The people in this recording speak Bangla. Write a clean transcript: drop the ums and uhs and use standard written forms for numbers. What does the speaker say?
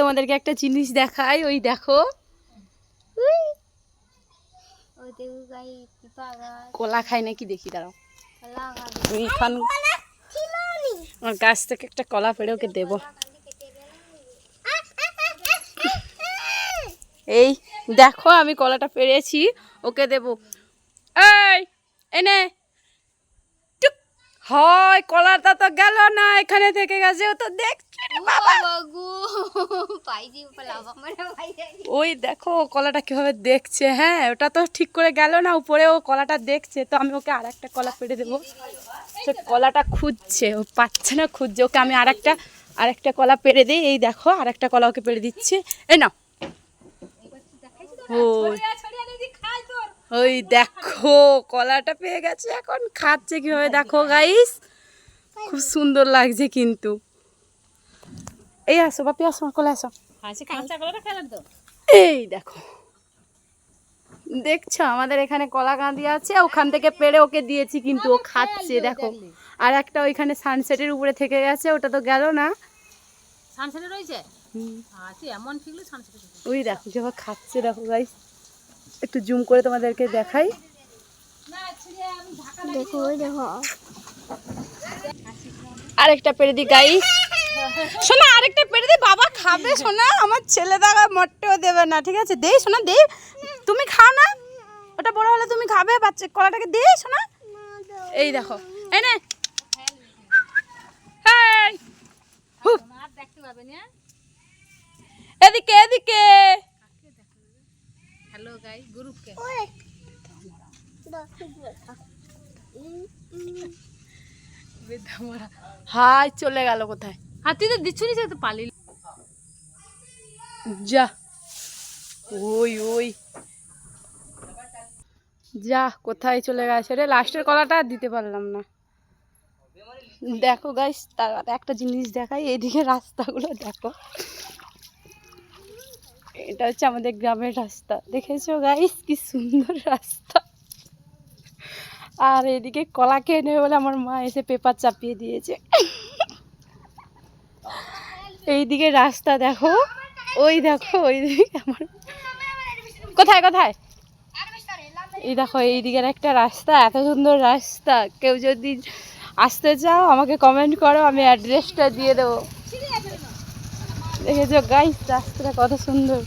তোমাদেরকে একটা জিনিস দেখাই, ওই দেখো কলা খাই নাকি দেখি, দাঁড়াও এখন আমার গাছ থেকে একটা কলা পেড়ে ওকে দেবো। এই দেখো আমি কলাটা পেড়েছি, ওকে দেবো। এই এনে হয় কলাটা তো গেল না, এখানে থেকে গেছে, ও তো দেখছে বাবা। ওই দেখো কলাটা কিভাবে দেখছে। হ্যাঁ ওটা তো ঠিক করে গেল না, উপরে ও কলাটা দেখছে, তো আমি ওকে আর একটা কলা পেড়ে দেবো। সে কলাটা খুঁজছে, ও পাচ্ছে না, খুঁজছে, ওকে আমি আরেকটা কলা পেড়ে দিই। এই দেখো আরেকটা কলা ওকে পেড়ে দিচ্ছি। এই না ওই দেখো কলাটা পেয়ে গেছে, এখন খাচ্ছে কিভাবে দেখো গাইস, খুব সুন্দর লাগছে কিন্তু। এই আসো বাপি, আসো কোলে আসো। এই দেখো দেখছো আমাদের এখানে কলা কাঁদি আছে, ওখান থেকে পেড়ে ওকে দিয়েছি, কিন্তু ও খাচ্ছে দেখো। আর একটা ওইখানে সানসেটের উপরে থেকে গেছে, ওটা তো গেল না। ওই দেখো যেভাবে খাচ্ছে দেখো গাইস, একটু জুম করে তোমাদেরকে দেখাই। আরেকটা পেড়ে দি গাইস, শোনা আরেকটা পেড়ে দি, বাবা খাবে শোনা, আমার ছেলে দাদা মোটেও দেবে না, ঠিক আছে? দেই শোনা দেই, তুমি খাও না, ওটা বড় হলে তুমি খাবে, বাচ্চা কলাটাকে দেই শোনা। এই দেখো এই নে, এদিকে এদিকে। হ্যালো গাইস, গ্রুপকে হাই চলে গেল কোথায়? হাতি তো দিচ্ছুনি, তো পালি যা, ওই ওই যা কোথায় চলে গেছে রে। লাস্টের কলাটা আর দিতে পারলাম না। দেখো গাইস তার একটা জিনিস দেখাই, এইদিকে রাস্তাগুলো দেখো, এটা হচ্ছে আমাদের গ্রামের রাস্তা, দেখেছো গাইস কি সুন্দর রাস্তা। আর এদিকে কলা খেয়ে নেবে বলে আমার মা এসে পেপার চাপিয়ে দিয়েছে। এইদিকে রাস্তা দেখো, ওই দেখো ওইদিকে আমার কোথায় কোথায়, এই দেখো এইদিকের একটা রাস্তা, এত সুন্দর রাস্তা। কেউ যদি আসতে চাও আমাকে কমেন্ট করো, আমি অ্যাড্রেসটা দিয়ে দেবো। দেখেছো গাইস রাস্তাটা কত সুন্দর।